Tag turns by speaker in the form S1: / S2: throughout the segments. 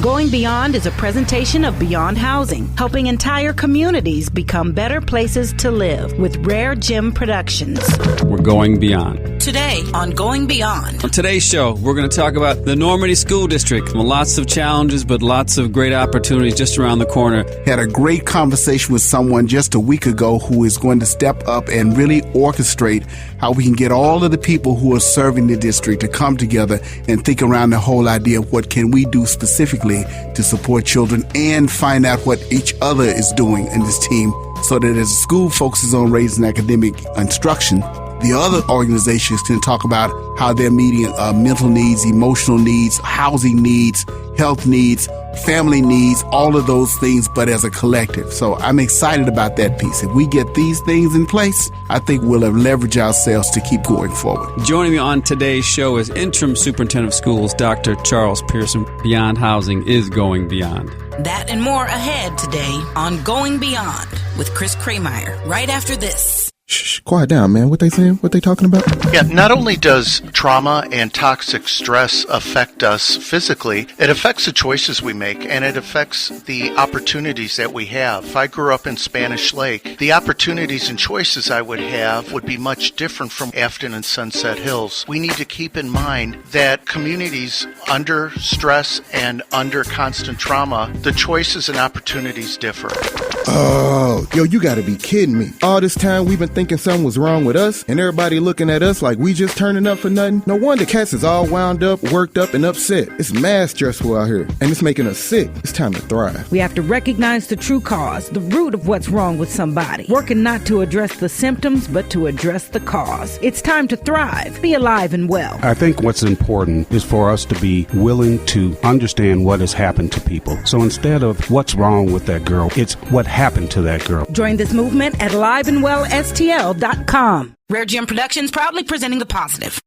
S1: Going Beyond is a presentation of Beyond Housing, helping entire communities become better places to live with RareGem Productions.
S2: We're going beyond.
S1: Today on Going Beyond.
S2: On today's show, we're going to talk about the Normandy School District. Lots of challenges, but lots of great opportunities just around the corner.
S3: Had a great conversation with someone just a week ago who is going to step up and really orchestrate how we can get all of the people who are serving the district to come together and think around the whole idea of what can we do specifically to support children and find out what each other is doing in this team so that as the school focuses on raising academic instruction, the other organizations can talk about how they're meeting mental needs, emotional needs, housing needs, health needs, family needs, all of those things, but as a collective. So I'm excited about that piece. If we get these things in place, I think we'll have leveraged ourselves to keep going forward.
S2: Joining me on today's show is Interim Superintendent of Schools, Dr. Charles Pearson. Beyond Housing is going beyond.
S1: That and more ahead today on Going Beyond with Chris Krehmeyer, right after this.
S4: Shh, quiet down, man. What they saying? What they talking about?
S5: Yeah, not only does trauma and toxic stress affect us physically, it affects the choices we make, and it affects the opportunities that we have. If I grew up in Spanish Lake, the opportunities and choices I would have would be much different from Afton and Sunset Hills. We need to keep in mind that communities under stress and under constant trauma, the choices and opportunities differ.
S4: Oh, yo, you gotta be kidding me. All this time we've been thinking something was wrong with us, and everybody looking at us like we just turning up for nothing. No wonder cats is all wound up, worked up, and upset. It's mad stressful out here, and it's making us sick. It's time to thrive.
S6: We have to recognize the true cause, the root of what's wrong with somebody. Working not to address the symptoms, but to address the cause. It's time to thrive, be alive and well.
S7: I think what's important is for us to be willing to understand what has happened to people. So instead of what's wrong with that girl, it's what happened to that girl.
S6: Join this movement at liveandwellstl.com.
S1: RareGem Productions proudly presenting the positive.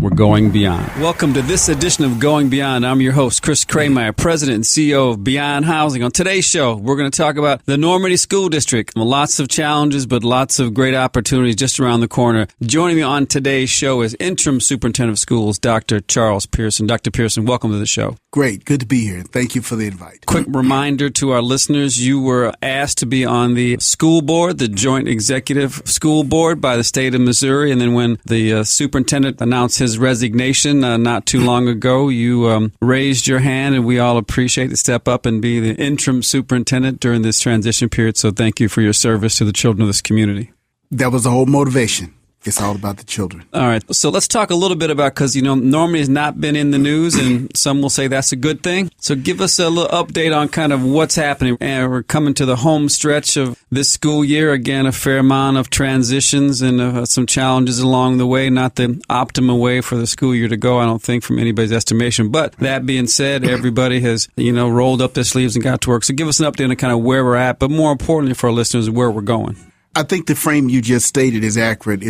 S2: We're going beyond. Welcome to this edition of Going Beyond. I'm your host, Chris Krehmeyer, President and CEO of Beyond Housing. On today's show, we're going to talk about the Normandy School District. Lots of challenges, but lots of great opportunities just around the corner. Joining me on today's show is Interim Superintendent of Schools, Dr. Charles Pearson. Dr. Pearson, welcome to the show.
S3: Great. Good to be here. Thank you for the invite.
S2: Quick reminder to our listeners, you were asked to be on the school board, the Joint Executive School Board by the state of Missouri. And then when the superintendent announced his resignation not too long ago, you raised your hand, and we all appreciate to step up and be the interim superintendent during this transition period. So thank you for your service to the children of this community.
S3: That was the whole motivation. It's all about the children.
S2: All right. So let's talk a little bit about, because, Normandy has not been in the news, and some will say that's a good thing. So give us a little update on kind of what's happening. And we're coming to the home stretch of this school year. Again, a fair amount of transitions and some challenges along the way. Not the optimal way for the school year to go, I don't think, from anybody's estimation. But that being said, everybody has, rolled up their sleeves and got to work. So give us an update on kind of where we're at, but more importantly for our listeners, where we're going.
S3: I think the frame you just stated is accurate.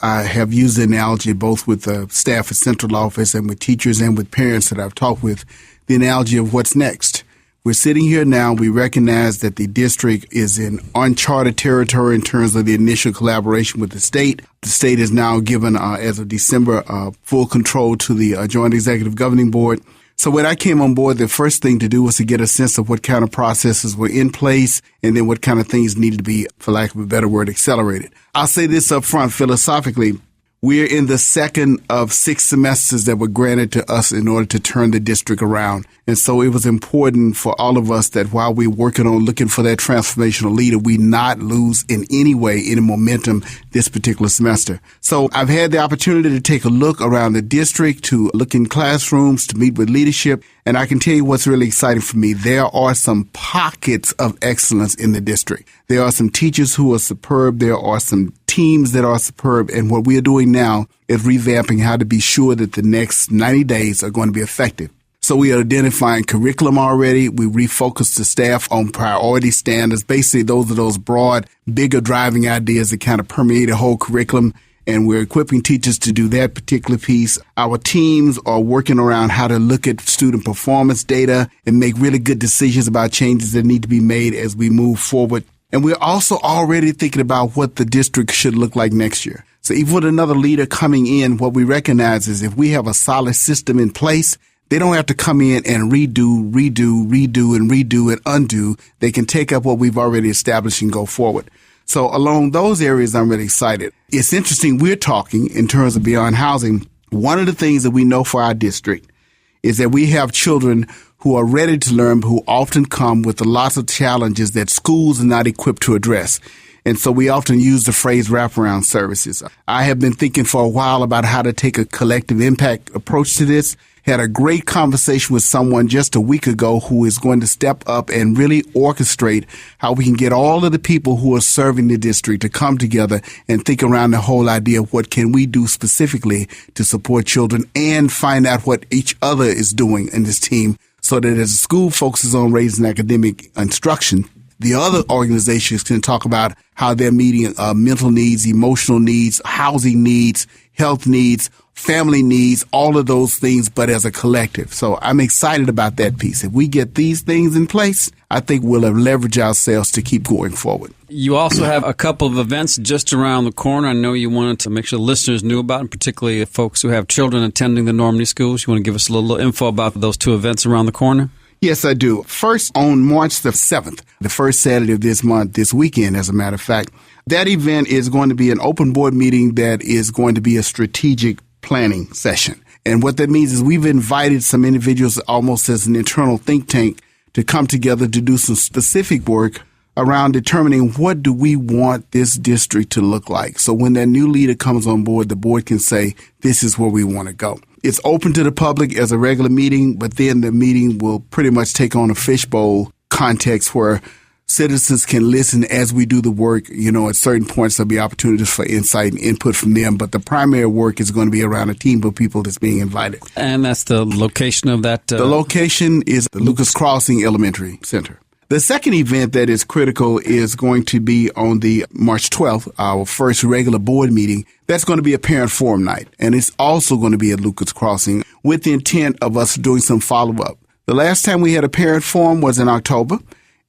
S3: I have used the analogy both with staff at central office and with teachers and with parents that I've talked with, the analogy of what's next. We're sitting here now. We recognize that the district is in uncharted territory in terms of the initial collaboration with the state. The state is now given, as of December, full control to the Joint Executive Governing Board. So when I came on board, the first thing to do was to get a sense of what kind of processes were in place and then what kind of things needed to be, for lack of a better word, accelerated. I'll say this up front philosophically. We're in the second of 6 semesters that were granted to us in order to turn the district around. And so it was important for all of us that while we're working on looking for that transformational leader, we not lose in any way any momentum this particular semester. So I've had the opportunity to take a look around the district, to look in classrooms, to meet with leadership. And I can tell you what's really exciting for me. There are some pockets of excellence in the district. There are some teachers who are superb. There are some teams that are superb. And what we are doing now is revamping how to be sure that the next 90 days are going to be effective. So we are identifying curriculum already. We refocused the staff on priority standards. Basically, those are those broad, bigger driving ideas that kind of permeate the whole curriculum. And we're equipping teachers to do that particular piece. Our teams are working around how to look at student performance data and make really good decisions about changes that need to be made as we move forward. And we're also already thinking about what the district should look like next year. So even with another leader coming in, what we recognize is if we have a solid system in place, They don't have to come in and redo, and undo. They can take up what we've already established and go forward. So along those areas, I'm really excited. It's interesting. We're talking in terms of beyond housing. One of the things that we know for our district is that we have children who are ready to learn, who often come with lots of challenges that schools are not equipped to address. And so we often use the phrase wraparound services. I have been thinking for a while about how to take a collective impact approach to this. Had a great conversation with someone just a week ago who is going to step up and really orchestrate how we can get all of the people who are serving the district to come together and think around the whole idea of what can we do specifically to support children and find out what each other is doing in this team so that as the school focuses on raising academic instruction, the other organizations can talk about how they're meeting mental needs, emotional needs, housing needs, health needs, family needs, all of those things, but as a collective. So I'm excited about that piece. If we get these things in place, I think we'll have leveraged ourselves to keep going forward.
S2: You also have a couple of events just around the corner. I know you wanted to make sure listeners knew about, and particularly folks who have children attending the Normandy schools. You want to give us a little info about those two events around the corner?
S3: Yes, I do. First, on March the 7th, the first Saturday of this month, this weekend, as a matter of fact, that event is going to be an open board meeting that is going to be a strategic planning session. And what that means is we've invited some individuals almost as an internal think tank to come together to do some specific work around determining what do we want this district to look like. So when that new leader comes on board, the board can say, this is where we want to go. It's open to the public as a regular meeting, but then the meeting will pretty much take on a fishbowl context where citizens can listen as we do the work. You know, at certain points, there'll be opportunities for insight and input from them. But the primary work is going to be around a team of people that's being invited.
S2: And that's the location of that?
S3: The location is the Lucas Crossing Elementary Center. The second event that is critical is going to be on the March 12th, our first regular board meeting. That's going to be a parent forum night. And it's also going to be at Lucas Crossing with the intent of us doing some follow-up. The last time we had a parent forum was in October.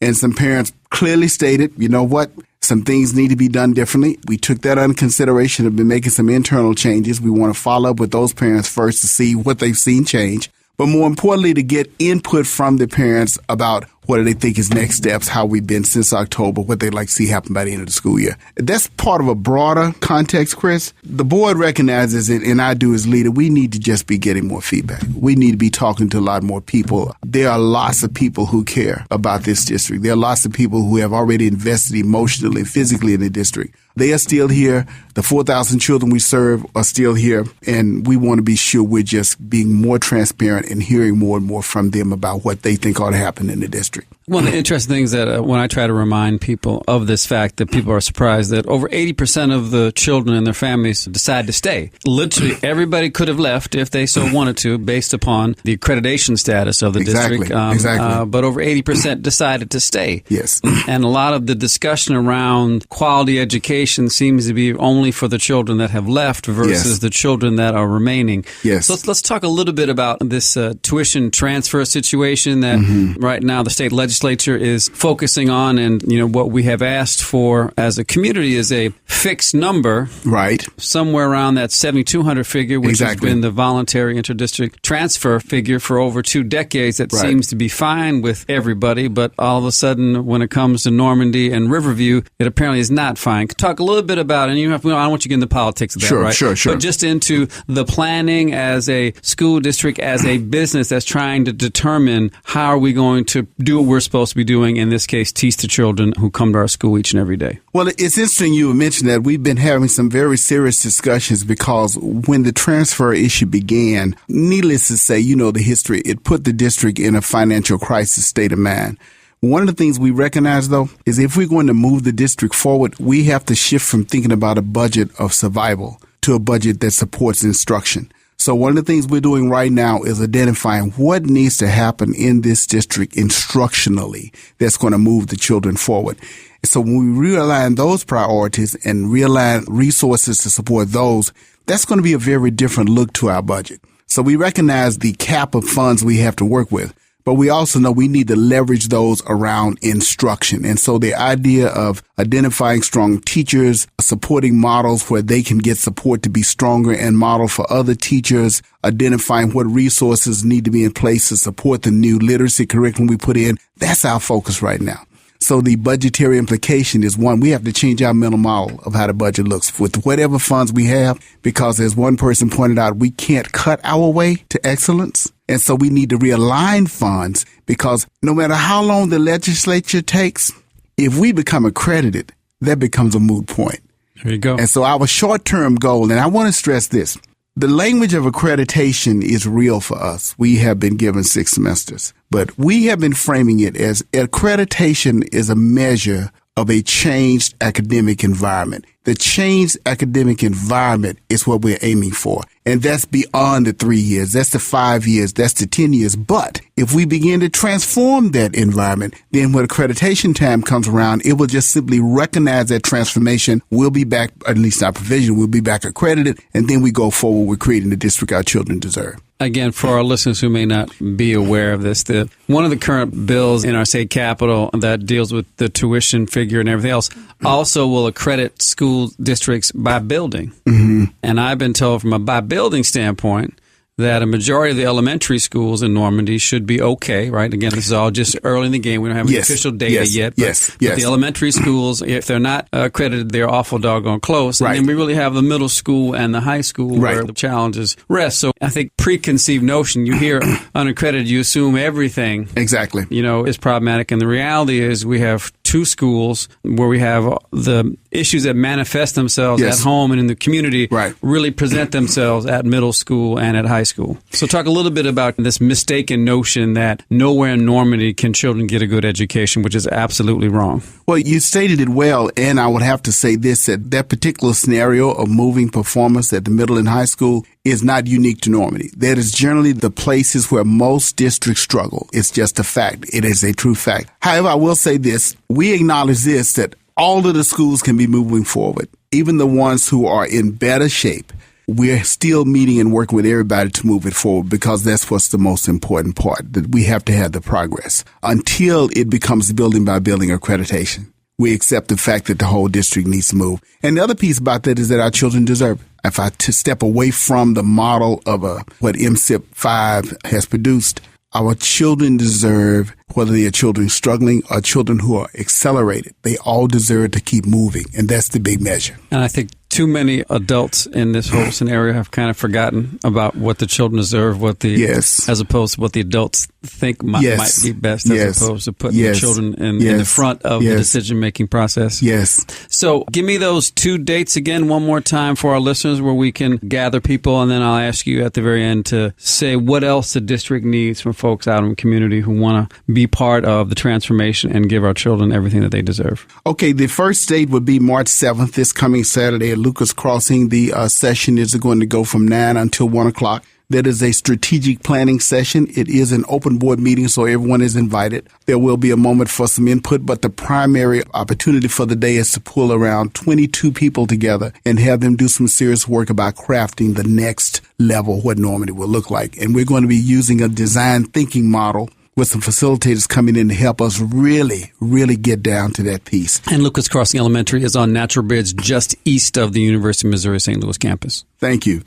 S3: And some parents clearly stated, you know what, some things need to be done differently. We took that under consideration and have been making some internal changes. We want to follow up with those parents first to see what they've seen change. But more importantly, to get input from the parents about what do they think is next steps, how we've been since October, what they'd like to see happen by the end of the school year. That's part of a broader context, Chris. The board recognizes it, and I do as leader, we need to just be getting more feedback. We need to be talking to a lot more people. There are lots of people who care about this district. There are lots of people who have already invested emotionally, physically in the district. They are still here. The 4,000 children we serve are still here, and we want to be sure we're just being more transparent and hearing more and more from them about what they think ought to happen in the district.
S2: One of the interesting things that when I try to remind people of this fact that people are surprised that over 80% of the children and their families decide to stay. Literally everybody could have left if they so wanted to based upon the accreditation status of the district.
S3: Exactly.
S2: But over 80% decided to stay.
S3: Yes.
S2: And a lot of the discussion around quality education seems to be only for the children that have left versus the children that are remaining.
S3: Yes.
S2: So let's talk a little bit about this tuition transfer situation that right now the state legislature is focusing on, and you know what we have asked for as a community is a fixed number,
S3: right,
S2: somewhere around that 7,200 figure, which has been the voluntary interdistrict transfer figure for over 2 decades. That seems to be fine with everybody, but all of a sudden, when it comes to Normandy and Riverview, it apparently is not fine. Talk a little bit about, and I don't want you to get into politics of that, right?
S3: Sure.
S2: But just into the planning as a school district, as a business that's trying to determine how are we going to do what we're supposed to be doing, in this case, teach the children who come to our school each and every day.
S3: Well, it's interesting you mentioned that. We've been having some very serious discussions because when the transfer issue began, needless to say, you know the history, it put the district in a financial crisis state of mind. One of the things we recognize, though, is if we're going to move the district forward, we have to shift from thinking about a budget of survival to a budget that supports instruction. So one of the things we're doing right now is identifying what needs to happen in this district instructionally that's going to move the children forward. So when we realign those priorities and realign resources to support those, that's going to be a very different look to our budget. So we recognize the cap of funds we have to work with. but we also know we need to leverage those around instruction. And so the idea of identifying strong teachers, supporting models where they can get support to be stronger and model for other teachers, identifying what resources need to be in place to support the new literacy curriculum we put in, that's our focus right now. So the budgetary implication is, one, we have to change our mental model of how the budget looks with whatever funds we have, because as one person pointed out, we can't cut our way to excellence. And so we need to realign funds, because no matter how long the legislature takes, if we become accredited, that becomes a moot point.
S2: There you go.
S3: And so our short-term goal, and I want to stress this, the language of accreditation is real for us. We have been given 6 semesters, but we have been framing it as accreditation is a measure of a changed academic environment. The changed academic environment is what we're aiming for. And that's beyond the 3 years. That's the 5 years. That's the 10 years. But if we begin to transform that environment, then when accreditation time comes around, it will just simply recognize that transformation. We'll be back, at least our provision, we'll be back accredited. And then we go forward with creating the district our children deserve.
S2: Again, for our listeners who may not be aware of this, one of the current bills in our state capitol that deals with the tuition figure and everything else also will accredit school districts by building. Mm-hmm. And I've been told from a by building standpoint that a majority of the elementary schools in Normandy should be okay, right? Again, this is all just early in the game. We don't have any official data yet. But the elementary schools, if they're not accredited, they're awful doggone close. And then we really have the middle school and the high school where the challenges rest. So I think preconceived notion, you hear unaccredited, you assume everything, is problematic. And the reality is we have 2 schools where we have the issues that manifest themselves at home and in the community really present themselves at middle school and at high school. So talk a little bit about this mistaken notion that nowhere in Normandy can children get a good education, which is absolutely wrong.
S3: Well, you stated it well, and I would have to say this, that particular scenario of moving performance at the middle and high school is not unique to Normandy. That is generally the places where most districts struggle. It's just a fact. It is a true fact. However, I will say this. We acknowledge this, that all of the schools can be moving forward. Even the ones who are in better shape, we're still meeting and working with everybody to move it forward, because that's what's the most important part, that we have to have the progress until it becomes building by building accreditation. We accept the fact that the whole district needs to move. And the other piece about that is that our children deserve it. If I step away from the model of what MSIP 5 has produced, our children deserve, whether they are children struggling or children who are accelerated, they all deserve to keep moving. And that's the big measure.
S2: And I think too many adults in this whole scenario have kind of forgotten about what the children deserve, as opposed to what the adults think might be best, as opposed to putting the children in the front of the decision-making process.
S3: Yes.
S2: So give me those 2 dates again one more time for our listeners where we can gather people, and then I'll ask you at the very end to say what else the district needs from folks out in the community who want to be part of the transformation and give our children everything that they deserve.
S3: Okay, the first date would be March 7th, this coming Saturday at Lucas Crossing. The session is going to go from 9 until 1 o'clock. That is a strategic planning session. It is an open board meeting, so everyone is invited. There will be a moment for some input, but the primary opportunity for the day is to pull around 22 people together and have them do some serious work about crafting the next level, what Normandy will look like. And we're going to be using a design thinking model with some facilitators coming in to help us really, really get down to that piece.
S2: And Lucas Crossing Elementary is on Natural Bridge, just east of the University of Missouri St. Louis campus.
S3: Thank you.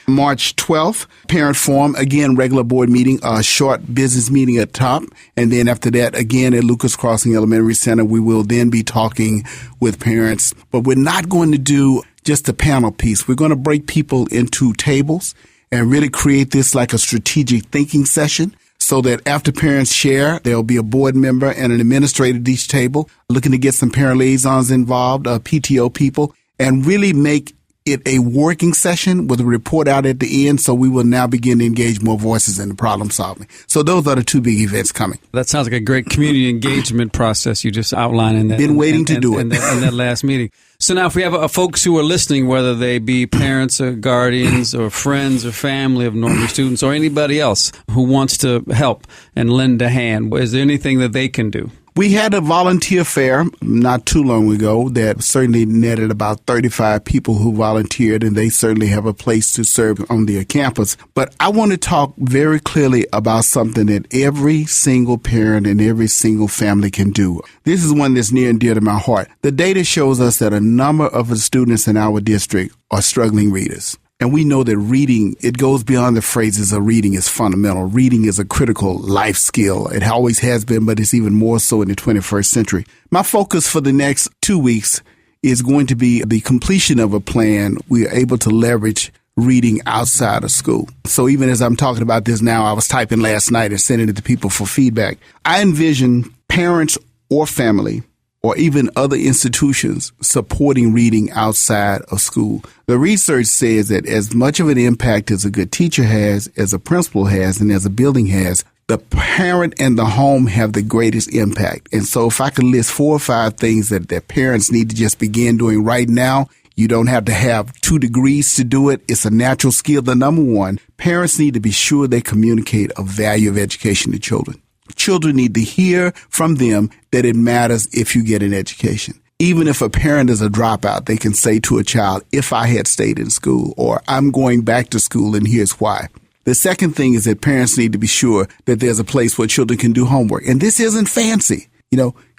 S3: March 12th, parent forum, again, regular board meeting, a short business meeting at top. And then after that, again, at Lucas Crossing Elementary Center, we will then be talking with parents. But we're not going to do just a panel piece. We're going to break people into tables and really create this like a strategic thinking session, so that after parents share, there'll be a board member and an administrator at each table looking to get some parent liaisons involved, PTO people, and really make it a working session with a report out at the end. So we will now begin to engage more voices in the problem solving. So those are the 2 big events coming.
S2: That sounds like a great community engagement process you just outlined in that.
S3: Been waiting to do it.
S2: In that last meeting. So now if we have folks who are listening, whether they be parents or guardians or friends or family of Normandy students or anybody else who wants to help and lend a hand, is there anything that they can do?
S3: We had a volunteer fair not too long ago that certainly netted about 35 people who volunteered, and they certainly have a place to serve on their campus. But I want to talk very clearly about something that every single parent and every single family can do. This is one that's near and dear to my heart. The data shows us that a number of the students in our district are struggling readers. And we know that reading, it goes beyond the phrases of reading is fundamental. Reading is a critical life skill. It always has been, but it's even more so in the 21st century. My focus for the next 2 weeks is going to be the completion of a plan we are able to leverage reading outside of school. So even as I'm talking about this now, I was typing last night and sending it to people for feedback. I envision parents or family or even other institutions supporting reading outside of school. The research says that as much of an impact as a good teacher has, as a principal has, and as a building has, the parent and the home have the greatest impact. And so if I could list 4 or 5 things that parents need to just begin doing right now, you don't have to have 2 degrees to do it. It's a natural skill. The number one, parents need to be sure they communicate a value of education to children. Children need to hear from them that it matters if you get an education. Even if a parent is a dropout, they can say to a child, if I had stayed in school, or I'm going back to school and here's why. The second thing is that parents need to be sure that there's a place where children can do homework. And this isn't fancy.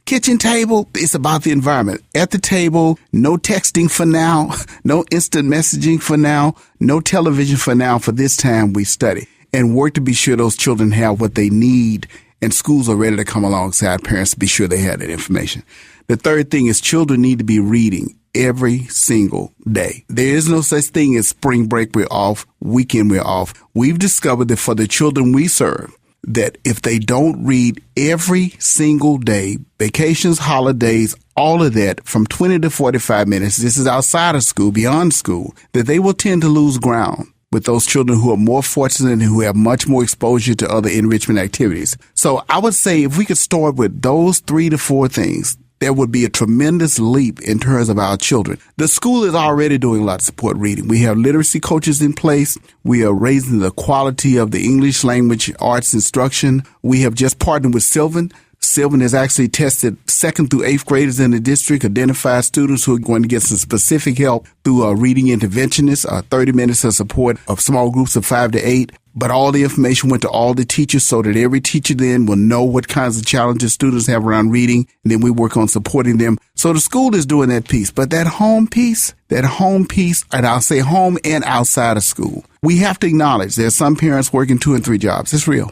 S3: Kitchen table, it's about the environment. At the table, no texting for now, no instant messaging for now, no television for now. For this time, we study and work to be sure those children have what they need, and schools are ready to come alongside parents to be sure they have that information. The third thing is children need to be reading every single day. There is no such thing as spring break, we're off, weekend, we're off. We've discovered that for the children we serve, that if they don't read every single day, vacations, holidays, all of that, from 20 to 45 minutes, this is outside of school, beyond school, that they will tend to lose ground with those children who are more fortunate and who have much more exposure to other enrichment activities. So I would say if we could start with those 3 to 4 things, there would be a tremendous leap in terms of our children. The school is already doing a lot to support reading. We have literacy coaches in place. We are raising the quality of the English language arts instruction. We have just partnered with Sylvan. Sylvan has actually tested 2nd through 8th graders in the district, identified students who are going to get some specific help through a reading interventionist, 30 minutes of support of small groups of 5 to 8. But all the information went to all the teachers so that every teacher then will know what kinds of challenges students have around reading. And then we work on supporting them. So the school is doing that piece. But that home piece, and I'll say home and outside of school, we have to acknowledge there's some parents working 2 and 3 jobs. It's real.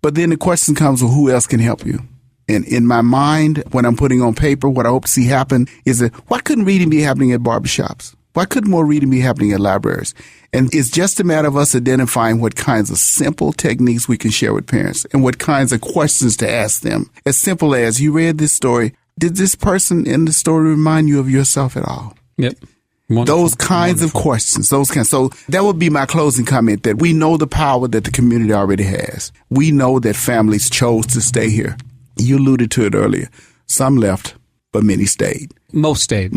S3: But then the question comes, well, who else can help you? And in my mind, when I'm putting on paper, what I hope to see happen is that why couldn't reading be happening at barbershops? Why couldn't more reading be happening at libraries? And it's just a matter of us identifying what kinds of simple techniques we can share with parents and what kinds of questions to ask them. As simple as, you read this story. Did this person in the story remind you of yourself at all?
S2: Yep. Wonderful.
S3: Those kinds of questions, So that would be my closing comment, that we know the power that the community already has. We know that families chose to stay here. You alluded to it earlier. Some left, but many stayed.
S2: Most stayed.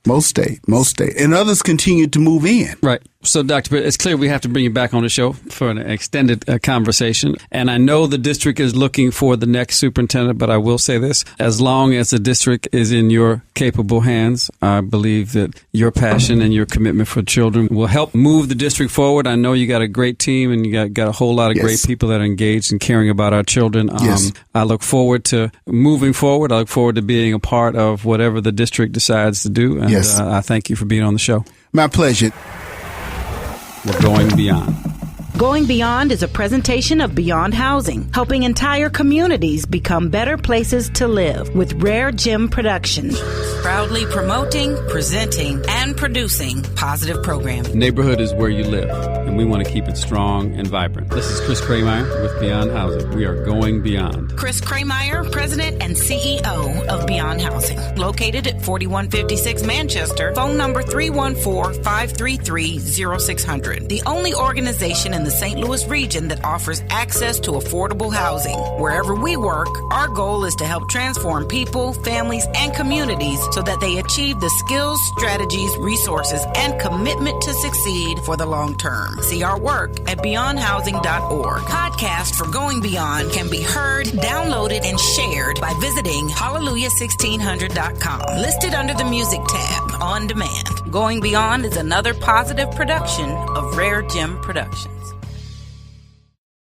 S3: And others continued to move in.
S2: Right. So, Dr. Pearson, it's clear we have to bring you back on the show for an extended conversation. And I know the district is looking for the next superintendent, but I will say this. As long as the district is in your capable hands, I believe that your passion and your commitment for children will help move the district forward. I know you got a great team and you got a whole lot of great people that are engaged and caring about our children. I look forward to moving forward. I look forward to being a part of whatever the district decides to do. And I thank you for being on the show.
S3: My pleasure.
S2: We're going beyond.
S1: Going Beyond is a presentation of Beyond Housing, helping entire communities become better places to live with RareGem Productions. Proudly promoting, presenting, and producing positive programming.
S2: Neighborhood is where you live, and we want to keep it strong and vibrant. This is Chris Krehmeyer with Beyond Housing. We are going beyond.
S1: Chris Krehmeyer, President and CEO of Beyond Housing. Located at 4156 Manchester, phone number 314-533-0600. The only organization in the St. Louis region that offers access to affordable housing. Wherever we work, our goal is to help transform people, families, and communities so that they achieve the skills, strategies, resources, and commitment to succeed for the long term. See our work at beyondhousing.org. Podcast for Going Beyond can be heard, downloaded, and shared by visiting hallelujah1600.com. Listed under the music tab, on demand. Going Beyond is another positive production of RareGem Productions.